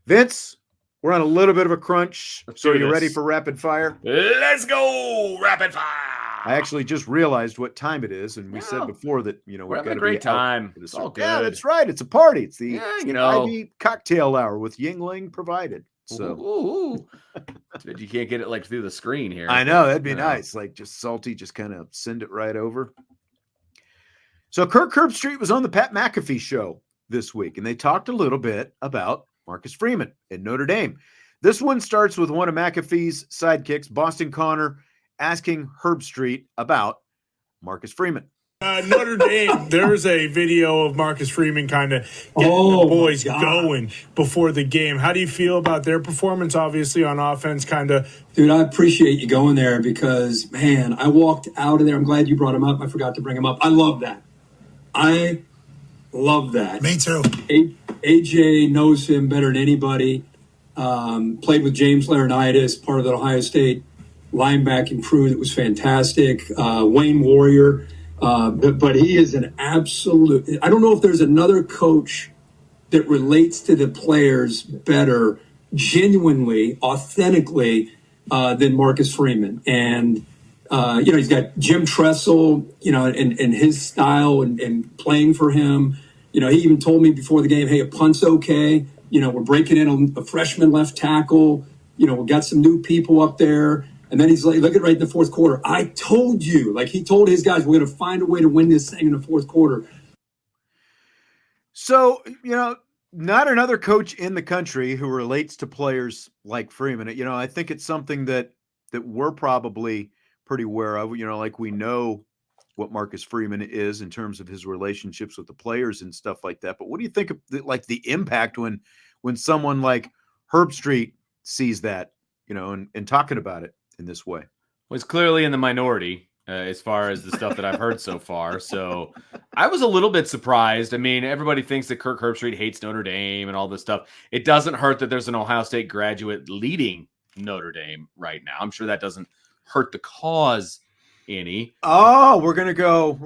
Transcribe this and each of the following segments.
Vince, we're on a little bit of a crunch. So are you ready for rapid fire? Let's go. Rapid fire. I actually just realized what time it is, and we said before that we're having a great time. It's all good. Yeah, that's right. It's a party. It's the Ivy cocktail hour with Yingling provided. So you can't get it like through the screen here. I know, that'd be nice. Like just salty, just kind of send it right over. So Kirk Herbstreit was on the Pat McAfee Show this week, and they talked a little bit about Marcus Freeman at Notre Dame. This one starts with one of McAfee's sidekicks, Boston Connor, asking Herbstreit about Marcus Freeman. Notre Dame, there's a video of Marcus Freeman kind of getting the boys going before the game. How do you feel about their performance, obviously, on offense? Dude, I appreciate you going there because, man, I walked out of there. I'm glad you brought him up. I forgot to bring him up. I love that. Me too. AJ knows him better than anybody. Played with James Laurinaitis, part of the Ohio State linebacking crew that was fantastic. Wayne Warrior. But he is an absolute – I don't know if there's another coach that relates to the players better, genuinely, authentically, than Marcus Freeman. And, he's got Jim Tressel, and his style and playing for him. He even told me before the game, hey, a punt's okay. We're breaking in a freshman left tackle. We got some new people up there. And then he's like, look at right in the fourth quarter. I told you, like he told his guys, we're going to find a way to win this thing in the fourth quarter. So, not another coach in the country who relates to players like Freeman. I think it's something that we're probably pretty aware of. Like we know what Marcus Freeman is in terms of his relationships with the players and stuff like that. But what do you think of the impact when someone like Herbstreit sees that, and talking about it in this way? Well, he's clearly in the minority as far as the stuff that I've heard so far. So I was a little bit surprised. I mean, everybody thinks that Kirk Herbstreit hates Notre Dame and all this stuff. It doesn't hurt that there's an Ohio State graduate leading Notre Dame right now. I'm sure that doesn't hurt the cause any. Oh, we're gonna go.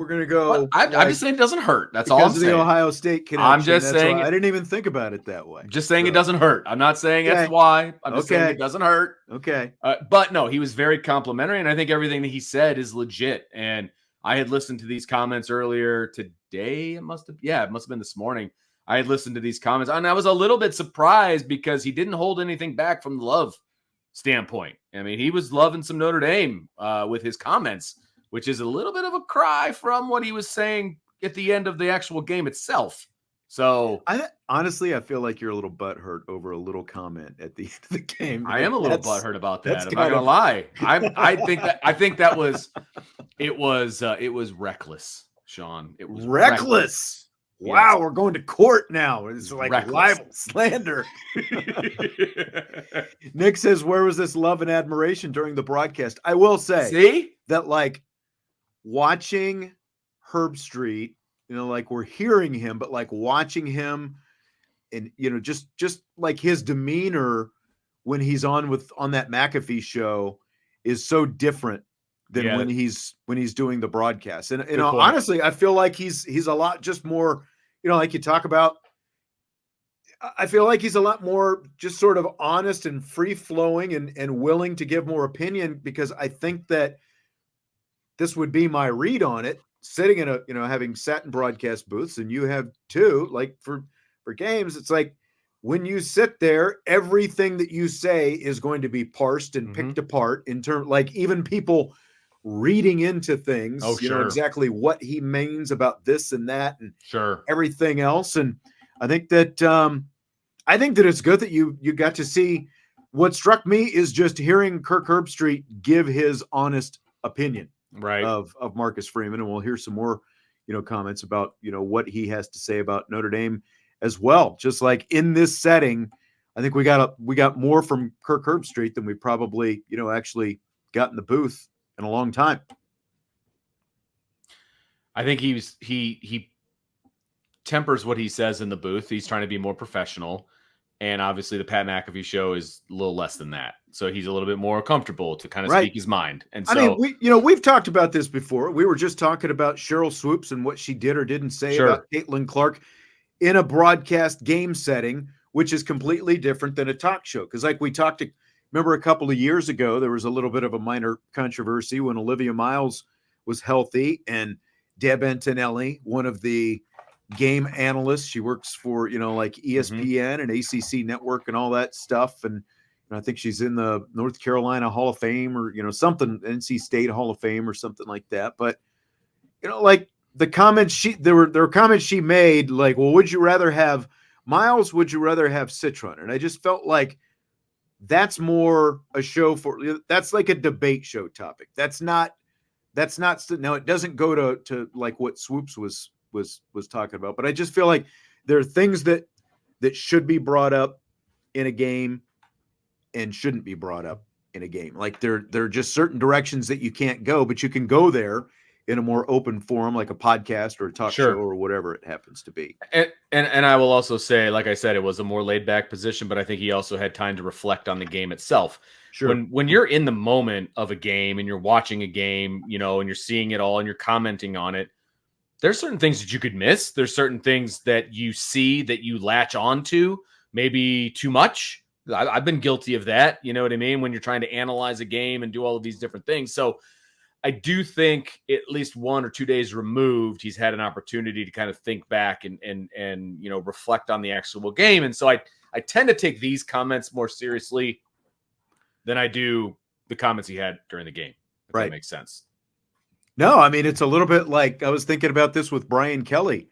I'm just saying it doesn't hurt. That's all I'm saying. Because of the Ohio State connection. I'm just saying. I didn't even think about it that way. Just saying it doesn't hurt. I'm not saying that's why. I'm just saying it doesn't hurt. Okay. But no, he was very complimentary, and I think everything that he said is legit. And I had listened to these comments earlier today. It must have been this morning. I had listened to these comments, and I was a little bit surprised because he didn't hold anything back from the love standpoint. I mean, he was loving some Notre Dame with his comments, which is a little bit of a cry from what he was saying at the end of the actual game itself. So honestly, I feel like you're a little butthurt over a little comment at the end of the game. I am a little butthurt about that. I'm not gonna lie. I think that was it was reckless, Sean. It was reckless. Wow, yes. We're going to court now. It's like reckless. libel, slander. Nick says, where was this love and admiration during the broadcast? I will say that like watching Herbstreit, like we're hearing him, but like watching him and, just like his demeanor when he's on that McAfee show is so different than when he's doing the broadcast. And honestly, I feel like he's a lot just more, like you talk about, I feel like he's a lot more just sort of honest and free flowing and willing to give more opinion, because I think that this would be my read on it, sitting in having sat in broadcast booths, and you have too, like for games, it's like when you sit there, everything that you say is going to be parsed and picked apart in terms, like even people reading into things, exactly what he means about this and that and everything else. And I think that it's good that you got to see. What struck me is just hearing Kirk Herbstreit give his honest opinion of Marcus Freeman. And we'll hear some more, comments about, what he has to say about Notre Dame as well. Just like in this setting, I think we got more from Kirk Herbstreit than we probably, actually got in the booth in a long time. I think he tempers what he says in the booth. He's trying to be more professional, and obviously the Pat McAfee Show is a little less than that. So he's a little bit more comfortable to kind of speak his mind. And so, I mean, we've talked about this before. We were just talking about Cheryl Swoops and what she did or didn't say about Caitlin Clark in a broadcast game setting, which is completely different than a talk show. Because like we remember a couple of years ago, there was a little bit of a minor controversy when Olivia Miles was healthy, and Deb Antonelli, one of the game analysts, she works for, like ESPN and ACC Network and all that stuff. And I think she's in the North Carolina Hall of Fame or, something, NC State Hall of Fame or something like that. But, like the comments there were comments she made, like, well, would you rather have Miles? Would you rather have Citron? And I just felt like that's more a show that's like a debate show topic. That's not, now it doesn't go to like what Swoops was talking about, but I just feel like there are things that should be brought up in a game and shouldn't be brought up in a game. Like there are just certain directions that you can't go, but you can go there in a more open forum, like a podcast or a talk show or whatever it happens to be. And I will also say, like I said, it was a more laid back position, but I think he also had time to reflect on the game itself. Sure. When you're in the moment of a game and you're watching a game, and you're seeing it all and you're commenting on it, there's certain things that you could miss. There's certain things that you see that you latch onto, maybe too much. I've been guilty of that. You know what I mean? When you're trying to analyze a game and do all of these different things. So I do think at least 1 or 2 days removed, he's had an opportunity to kind of think back and reflect on the actual game. And so I tend to take these comments more seriously than I do the comments he had during the game. If that makes sense. No, I mean, it's a little bit like I was thinking about this with Brian Kelly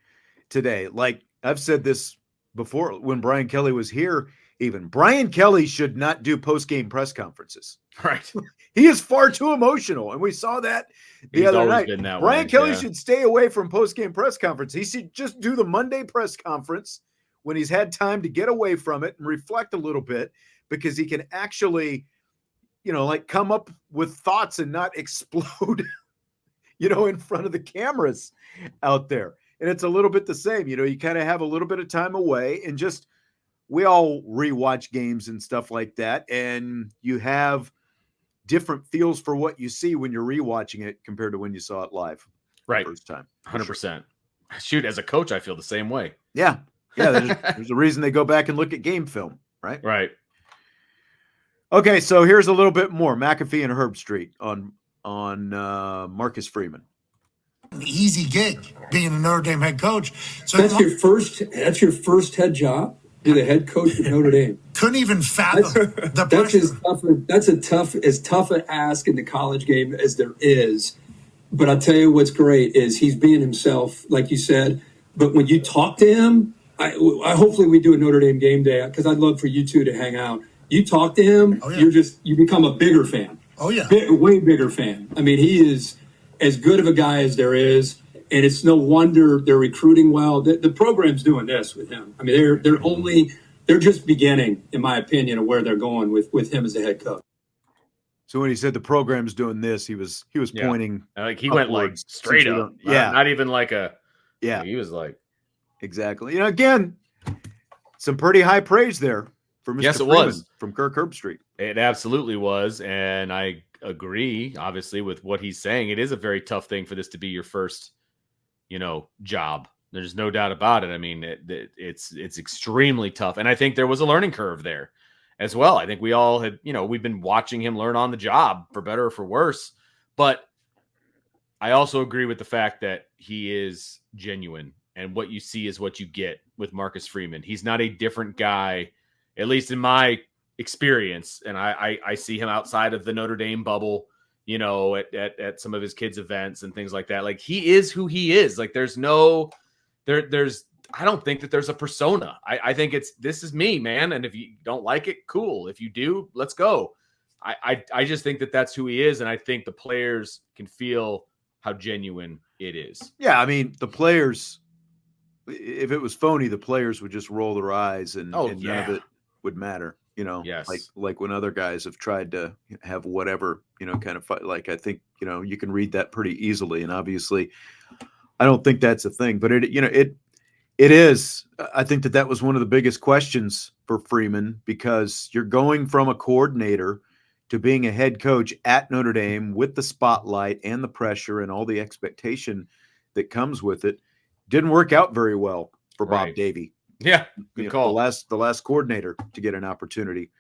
today. Like I've said this before when Brian Kelly was here, even Brian Kelly should not do post-game press conferences. Right. He is far too emotional. And we saw that the other night. Brian Kelly should stay away from post-game press conference. He should just do the Monday press conference when he's had time to get away from it and reflect a little bit, because he can actually, like come up with thoughts and not explode, in front of the cameras out there. And it's a little bit the same, you kind of have a little bit of time away, and just, we all rewatch games and stuff like that. And you have different feels for what you see when you're rewatching it compared to when you saw it live. Right. The first time. 100%. Shoot, as a coach, I feel the same way. Yeah. Yeah. There's a reason they go back and look at game film. Right. Right. Okay. So here's a little bit more McAfee and Herbstreit on Marcus Freeman. An easy gig being a Notre Dame head coach. So That's your first head job. You're the head coach of Notre Dame. Couldn't even fathom the pressure. That's as tough an ask in the college game as there is. But I'll tell you what's great is he's being himself, like you said. But when you talk to him, I hopefully we do a Notre Dame game day, because I'd love for you two to hang out. You talk to him, you become a bigger fan. Oh yeah, way bigger fan. I mean, he is as good of a guy as there is. And it's no wonder they're recruiting well. The program's doing this with him. I mean, they're just beginning, in my opinion, of where they're going with him as the head coach. So when he said the program's doing this, he was pointing. Like he went like straight up. Yeah. Not even like a. Yeah. He was like. Exactly. Again, some pretty high praise there for Mr. Freeman was from Kirk Herbstreit. It absolutely was. And I agree, obviously, with what he's saying. It is a very tough thing for this to be your first job. There's no doubt about it. I mean, it's extremely tough. And I think there was a learning curve there as well. I think we all had, we've been watching him learn on the job, for better or for worse. But I also agree with the fact that he is genuine, and what you see is what you get with Marcus Freeman. He's not a different guy, at least in my experience. And I see him outside of the Notre Dame bubble, at some of his kids' events and things like that. Like, he is who he is. Like, there's I don't think that there's a persona. I think this is me, man. And if you don't like it, cool. If you do, let's go. I just think that that's who he is. And I think the players can feel how genuine it is. Yeah. I mean, the players, if it was phony, the players would just roll their eyes and none of it would matter. Yes. like when other guys have tried to have whatever, kind of fight. Like, I think, you can read that pretty easily. And obviously I don't think that's a thing, but it is. I think that was one of the biggest questions for Freeman, because you're going from a coordinator to being a head coach at Notre Dame with the spotlight and the pressure and all the expectation that comes with it. Didn't work out very well for Bob Davie Yeah, good call. The last coordinator to get an opportunity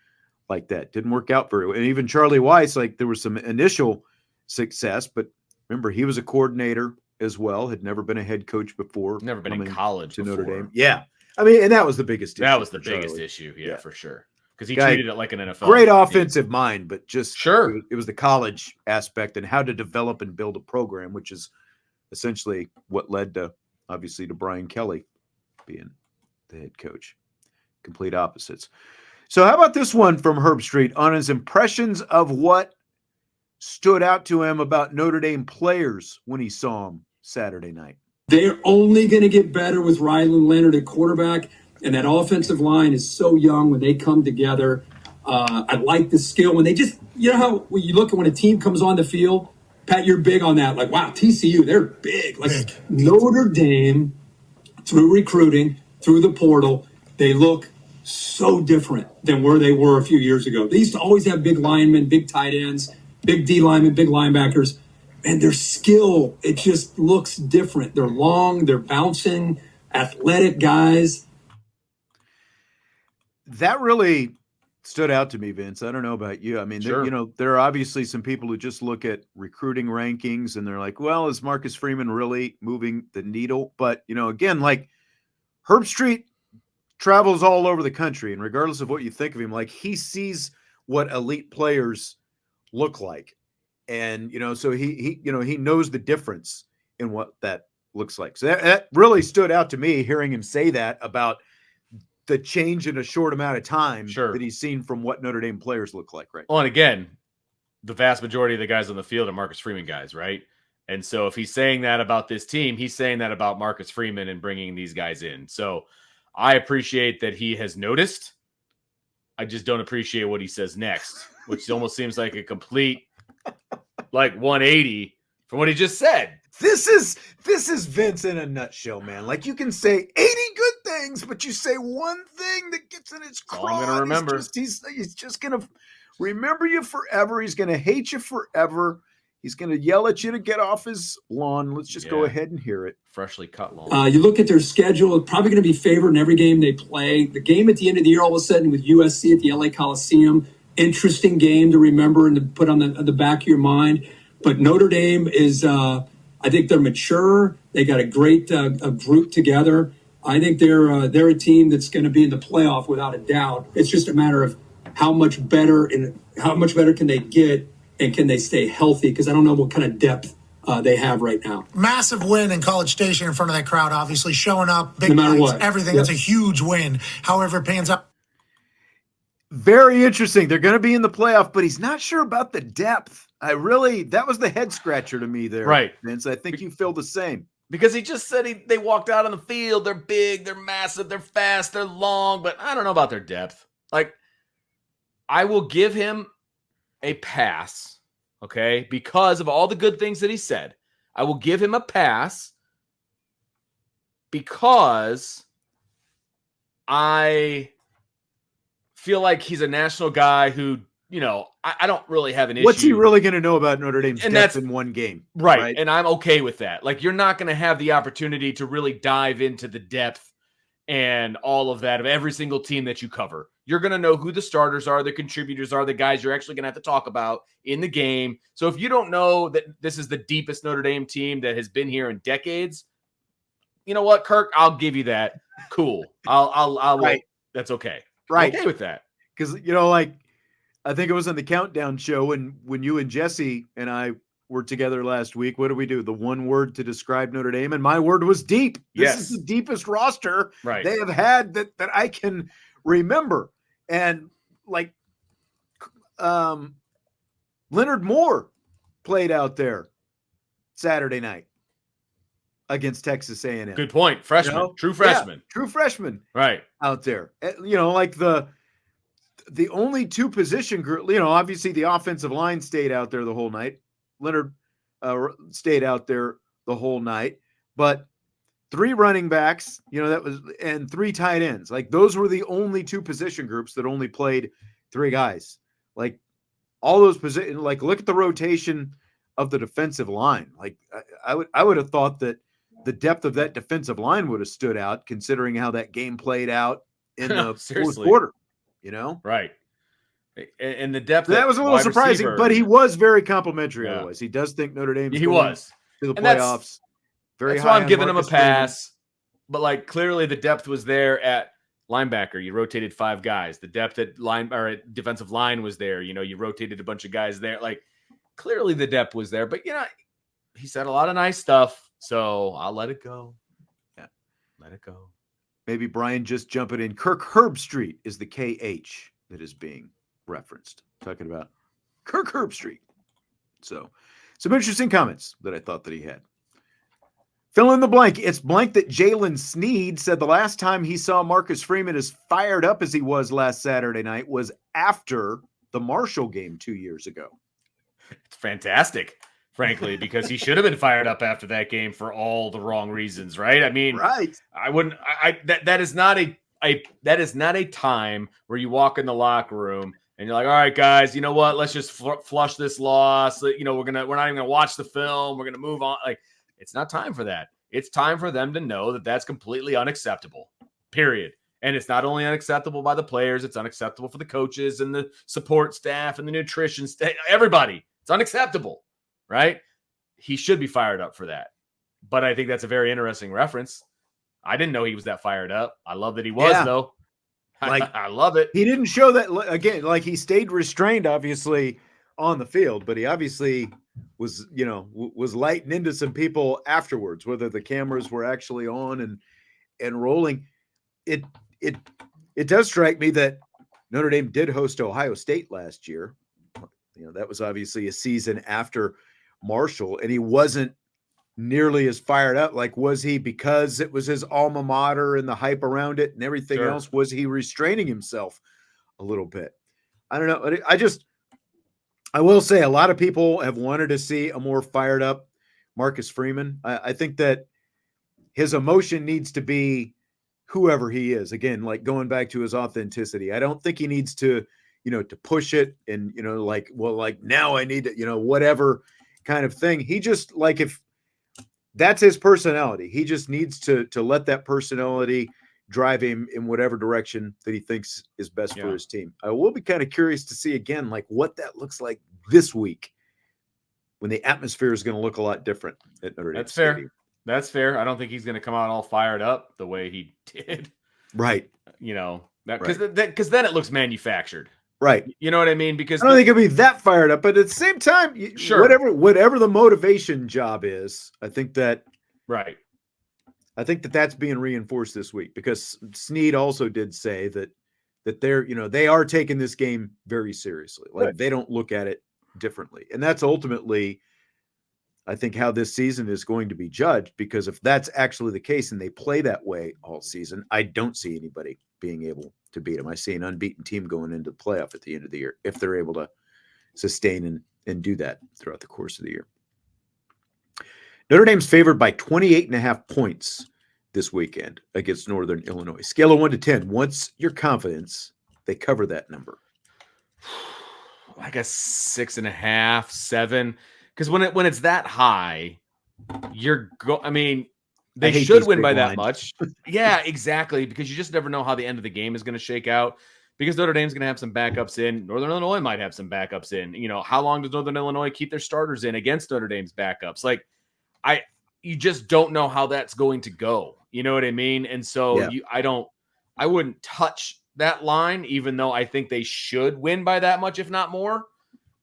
like that. Didn't work out very well. And even Charlie Weiss, like there was some initial success, but remember he was a coordinator as well, had never been a head coach before. Never been in college to before. Notre Dame. Yeah. I mean, and that was the biggest issue. That was the biggest Charlie. issue, yeah, for sure. Because he Guy, treated it like an NFL. Great team. offensive mind, but just sure. It was the college aspect and how to develop and build a program, which is essentially what led to obviously to Brian Kelly being the head coach. Complete opposites. So how about this one from Herbstreit on his impressions of what stood out to him about Notre Dame players when he saw them Saturday night? They're only going to get better with Rylan Leonard at quarterback, and that offensive line is so young when they come together. I like the skill when they just, you know how when you look at when a team comes on the field, Pat, you're big on that. Like, wow, TCU, they're big. Like Notre Dame, through recruiting, through the portal, they look so different than where they were a few years ago. They used to always have big linemen, big tight ends, big D linemen, big linebackers. And their skill, it just looks different. They're long, they're bouncing, athletic guys. That really stood out to me, Vince. I don't know about you. I mean, sure. There are obviously some people who just look at recruiting rankings and they're like, well, is Marcus Freeman really moving the needle? But, again, like Herbstreit travels all over the country, and regardless of what you think of him, like he sees what elite players look like. And, so he knows the difference in what that looks like. So that really stood out to me, hearing him say that about the change in a short amount of time that he's seen from what Notre Dame players look like, right? Well, and again, the vast majority of the guys on the field are Marcus Freeman guys, right? And so if he's saying that about this team, he's saying that about Marcus Freeman and bringing these guys in. So I appreciate that he has noticed. I just don't appreciate what he says next, which almost seems like a complete 180 from what he just said. This is Vince in a nutshell, man. Like you can say 80 good things, but you say one thing that gets in his craw. I'm going to remember. He's just going to remember you forever. He's going to hate you forever. He's going to yell at you to get off his lawn. Let's just go ahead and hear it. Freshly cut lawn. You look at their schedule, it's probably going to be favored in every game they play. The game at the end of the year, all of a sudden with USC at the LA Coliseum, interesting game to remember and to put on the back of your mind. But Notre Dame is, I think they're mature. They got a great group together. I think they're a team that's going to be in the playoff without a doubt. It's just a matter of how much better can they get and can they stay healthy? Because I don't know what kind of depth they have right now. Massive win in College Station in front of that crowd, obviously showing up, big no matter nights, what. Everything. Yep. It's a huge win. However it pans out. Very interesting. They're going to be in the playoff, but he's not sure about the depth. That was the head scratcher to me there. Right. Vince, I think you feel the same. Because he just said they walked out on the field. They're big, they're massive, they're fast, they're long, but I don't know about their depth. Like, I will give him a pass, okay, because of all the good things that he said. I will give him a pass because I feel like he's a national guy who, I don't really have an issue. What's he really going to know about Notre Dame's And depth that's in one game? Right. And I'm okay with that. Like, you're not going to have the opportunity to really dive into the depth and all of that of every single team that you cover. You're going to know who the starters are, the contributors are, the guys you're actually going to have to talk about in the game. So if you don't know that this is the deepest Notre Dame team that has been here in decades, you know what, Kirk, I'll give you that. Cool. I'll right. That's okay. Right. I'm okay with that. Because, I think it was on the Countdown show when you and Jesse and I were together last week. What did we do? The one word to describe Notre Dame, and my word was deep. This is the deepest roster they have had that I can remember. And Leonard Moore played out there Saturday night against Texas A&M. Good point. Freshman, true freshman, true freshman, right out there. The only two position group, obviously the offensive line stayed out there the whole night. Leonard stayed out there the whole night, but 3 running backs, and 3 tight ends. Like those were the only 2 position groups that only played 3 guys. Like all those positions, like look at the rotation of the defensive line. Like I would have thought that the depth of that defensive line would have stood out, considering how that game played out in the fourth quarter, Right. And the depth. So that was a little surprising, but he was very complimentary otherwise. He does think Notre Dame's going to the playoffs. That's why I'm giving him a pass. But like clearly the depth was there at linebacker. You rotated 5 guys. The depth at at defensive line was there. You rotated a bunch of guys there. Like clearly the depth was there. But he said a lot of nice stuff. So I'll let it go. Yeah. Let it go. Maybe Brian just jumping in. Kirk Herbstreit is the KH that is being referenced. Talking about Kirk Herbstreit. So some interesting comments that I thought that he had. Fill in the blank. It's blank that Jaylen Sneed said the last time he saw Marcus Freeman as fired up as he was last Saturday night was after the Marshall game 2 years ago. It's fantastic, frankly, because he should have been fired up after that game for all the wrong reasons, right? I mean, right. I wouldn't. That is not a time where you walk in the locker room and you're like, all right, guys, you know what? Let's just flush this loss. We're not even gonna watch the film. We're gonna move on. Like, it's not time for that. It's time for them to know that that's completely unacceptable. Period. And it's not only unacceptable by the players, it's unacceptable for the coaches and the support staff and the nutrition staff. Everybody, it's unacceptable, right? He should be fired up for that. But I think that's a very interesting reference. I didn't know he was that fired up. I love that he was, though. I love it. He didn't show that, again, like he stayed restrained, obviously, on the field, but he obviously was, was lighting into some people afterwards, whether the cameras were actually on and rolling. It does strike me that Notre Dame did host Ohio State last year. That was obviously a season after Marshall, and he wasn't nearly as fired up. Like, was he because it was his alma mater and the hype around it and everything else? Was he restraining himself a little bit? I don't know. I will say a lot of people have wanted to see a more fired up Marcus Freeman. I think that his emotion needs to be whoever he is. Again, like going back to his authenticity. I don't think he needs to, to push it and, now I need to, whatever kind of thing. He just, like, if that's his personality, he just needs to let that personality drive him in whatever direction that he thinks is best for his team. I will be kind of curious to see again, like what that looks like this week when the atmosphere is going to look a lot different at Notre Dame. That's fair. That's fair. I don't think he's going to come out all fired up the way he did. Right. Because then it looks manufactured. Right. You know what I mean? Because I don't think it'll be that fired up, but at the same time, whatever the motivation job is, I think that that's being reinforced this week, because Sneed also did say that they're, they are taking this game very seriously. Like they don't look at it differently. And that's ultimately, I think, how this season is going to be judged, because if that's actually the case and they play that way all season, I don't see anybody being able to beat them. I see an unbeaten team going into the playoff at the end of the year if they're able to sustain and do that throughout the course of the year. Notre Dame's favored by 28.5 points this weekend against Northern Illinois. Scale of 1 to 10. What's your confidence they cover that number? I guess 6.5, 7. Because when it's that high, they should win by that much. Yeah, exactly. Because you just never know how the end of the game is going to shake out. Because Notre Dame's going to have some backups in. Northern Illinois might have some backups in. How long does Northern Illinois keep their starters in against Notre Dame's backups? Like, you just don't know how that's going to go. You know what I mean? And so I wouldn't touch that line, even though I think they should win by that much, if not more.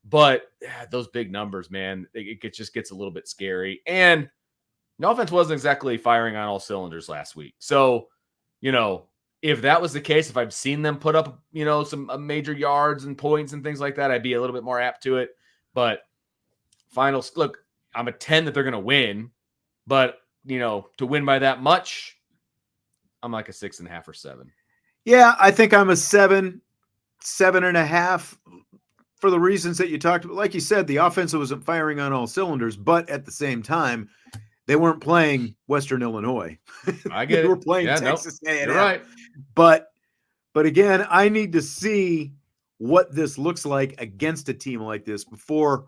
But those big numbers, man, it just gets a little bit scary. And the offense wasn't exactly firing on all cylinders last week. So, if that was the case, if I've seen them put up, some major yards and points and things like that, I'd be a little bit more apt to it. But look, I'm a 10 that they're going to win. But, to win by that much, I'm like a 6.5 or 7. Yeah, I think I'm a 7.5 for the reasons that you talked about. Like you said, the offense wasn't firing on all cylinders, but at the same time, they weren't playing Western Illinois. I get it. They were playing Texas A&M. You're right. But again, I need to see what this looks like against a team like this before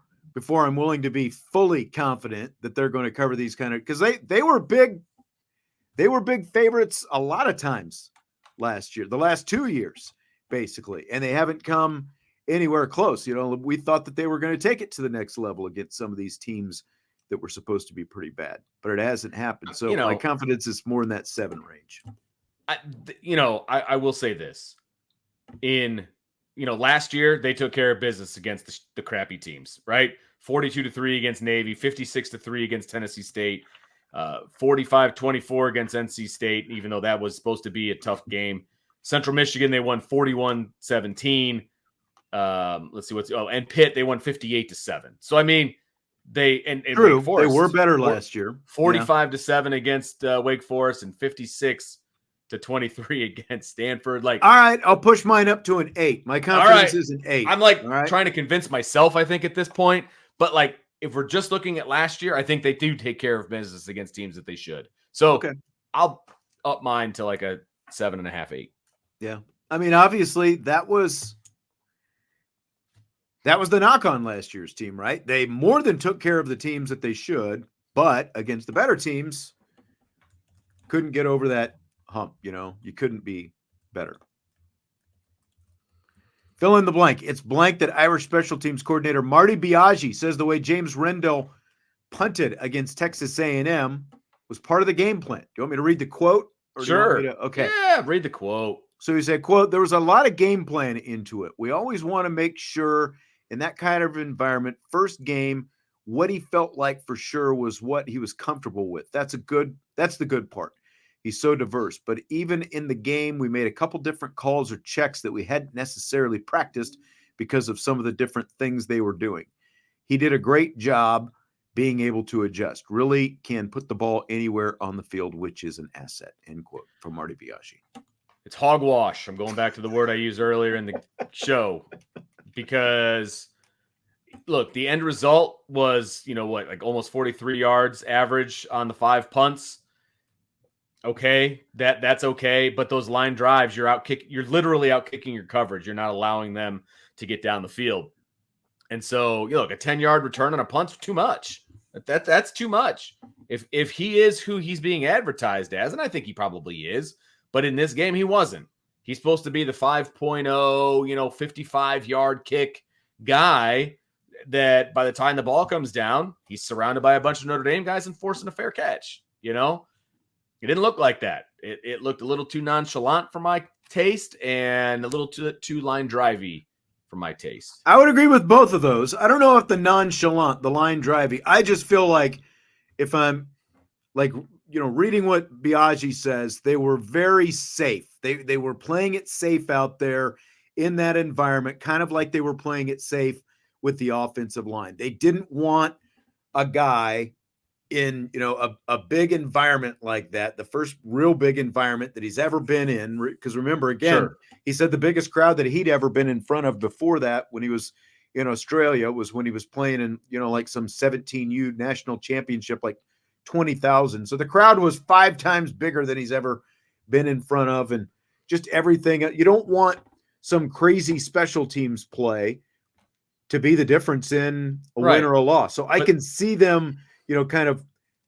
I'm willing to be fully confident that they're going to cover these kind of, because they were big They were big favorites a lot of times last year, the last 2 years, basically, and they haven't come anywhere close. We thought that they were going to take it to the next level against some of these teams that were supposed to be pretty bad, but it hasn't happened. So my confidence is more in that 7 range. I will say this. Last year they took care of business against the crappy teams, right? 42-3 against Navy, 56-3 against Tennessee State, 45-24 against NC State, even though that was supposed to be a tough game. Central Michigan, they won 41-17. Let's see and Pitt, they won 58-7. So I mean, True, Wake Forest, they were better last year. 45-7 against Wake Forest and 56-23 against Stanford. All right, I'll push mine up to an 8. My confidence is an 8. I'm trying to convince myself, I think, at this point. But if we're just looking at last year, I think they do take care of business against teams that they should. So I'll up mine to a 7.5, 8. Yeah. I mean, obviously that was the knock on last year's team, right? They more than took care of the teams that they should, but against the better teams, couldn't get over that hump. You couldn't be better. Fill in the blank. It's blank that Irish special teams coordinator Marty Biagi says the way James Rendell punted against Texas A&M was part of the game plan. Do you want me to read the quote? Sure. Okay. Yeah, read the quote. So he said, quote, "There was a lot of game plan into it. We always want to make sure in that kind of environment, first game, what he felt like for sure was what he was comfortable with. That's the good part. He's so diverse. But even in the game, we made a couple different calls or checks that we hadn't necessarily practiced because of some of the different things they were doing. He did a great job being able to adjust. Really can put the ball anywhere on the field, which is an asset," end quote, from Marty Biagi. It's hogwash. I'm going back to the word I used earlier in the show because, look, the end result was, almost 43 yards average on the 5 punts. Okay, that's okay, but those line drives, you're literally out kicking your coverage. You're not allowing them to get down the field. And so, a 10-yard return on a punt's too much. That's too much. If he is who he's being advertised as, and I think he probably is, but in this game, he wasn't. He's supposed to be the 5.0, 55-yard kick guy that by the time the ball comes down, he's surrounded by a bunch of Notre Dame guys and forcing a fair catch. It didn't look like that. It looked a little too nonchalant for my taste and a little too line drivey for my taste. I would agree with both of those. I don't know if the nonchalant, the line drivey, I just feel like if I'm reading what Biagi says, they were very safe. They were playing it safe out there in that environment, kind of like they were playing it safe with the offensive line. They didn't want a guy in, a big environment like that, the first real big environment that he's ever been in. Because remember, again, he said the biggest crowd that he'd ever been in front of before that when he was in Australia was when he was playing in, some 17U national championship, 20,000. So the crowd was 5 times bigger than he's ever been in front of, and just everything. You don't want some crazy special teams play to be the difference in a win or a loss. So I can see them, kind of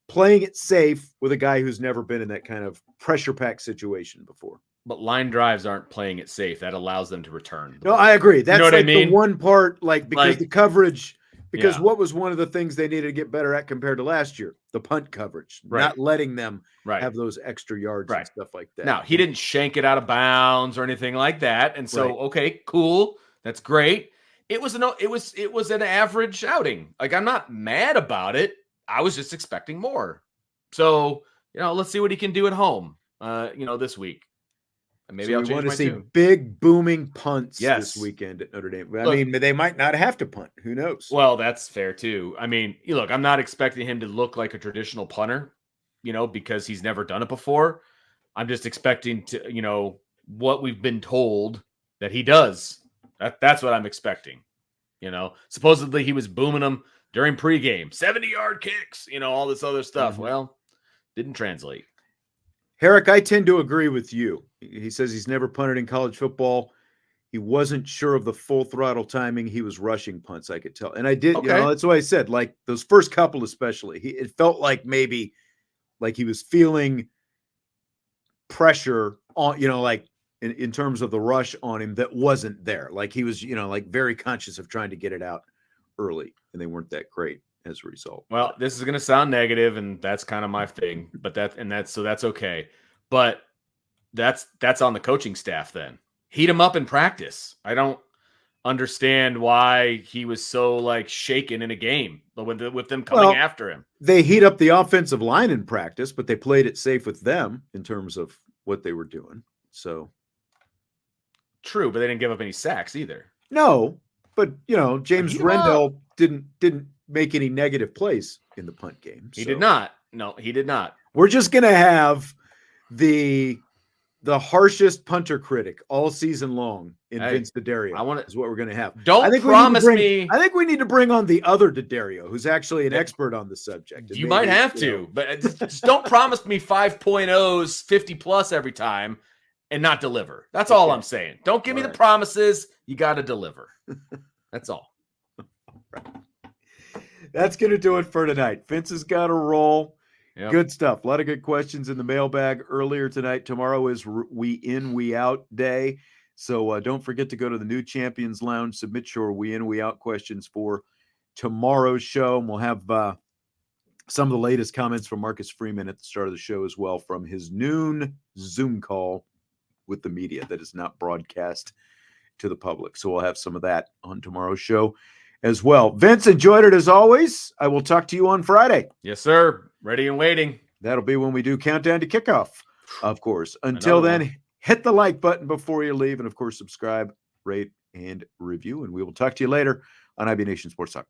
playing it safe with a guy who's never been in that kind of pressure pack situation before. But line drives aren't playing it safe. That allows them to return. No, I agree. That's what I mean? The one part, because the coverage. Because what was one of the things they needed to get better at compared to last year? The punt coverage, not letting them have those extra yards and stuff like that. Now, he didn't shank it out of bounds or anything like that. And so, okay, cool. That's great. It was an average outing. I'm not mad about it. I was just expecting more. So, let's see what he can do at home, this week. Maybe I'll want to see big booming punts this weekend at Notre Dame. I mean, they might not have to punt. Who knows? Well, that's fair too. I mean, look, I'm not expecting him to look like a traditional punter, because he's never done it before. I'm just expecting to, what we've been told that he does. That's what I'm expecting. Supposedly he was booming them during pregame, 70-yard kicks, all this other stuff. Mm-hmm. Well, didn't translate. Herrick, I tend to agree with you. He says he's never punted in college football. He wasn't sure of the full throttle timing. He was rushing punts, I could tell. And I did, that's what I said. Those first couple especially, it felt like maybe he was feeling pressure on, like in terms of the rush on him that wasn't there. Like he was, like very conscious of trying to get it out early, and they weren't that great as a result. Well, this is going to sound negative, and that's kind of my thing, but that's okay. But that's on the coaching staff then. Heat him up in practice. I don't understand why he was so like shaken in a game with them coming after him. They heat up the offensive line in practice, but they played it safe with them in terms of what they were doing. So true, but they didn't give up any sacks either. No, but James Rendell didn't make any negative plays in the punt game. He did not. No, he did not. We're just gonna have the harshest punter critic all season long in Vince D'Addario. Is what we're gonna have. Don't promise me. I think we need to bring on the other D'Addario, who's actually an expert on the subject. You might have to, but just don't promise me 5.0s, 50 plus every time and not deliver. That's all I'm saying. Don't give me the promises. You got to deliver. That's all. That's going to do it for tonight. Vince has got a roll. Yep. Good stuff. A lot of good questions in the mailbag earlier tonight. Tomorrow is we in, we out day. So don't forget to go to the New Champions Lounge. Submit your we in, we out questions for tomorrow's show. And we'll have some of the latest comments from Marcus Freeman at the start of the show as well from his noon Zoom call with the media that is not broadcast to the public. So we'll have some of that on tomorrow's show as well. Vince, enjoyed it as always. I will talk to you on Friday. Yes, sir. Ready and waiting. That'll be when we do Countdown to Kickoff, of course. Until then, hit the like button before you leave. And, of course, subscribe, rate, and review. And we will talk to you later on IB Nation Sports Talk.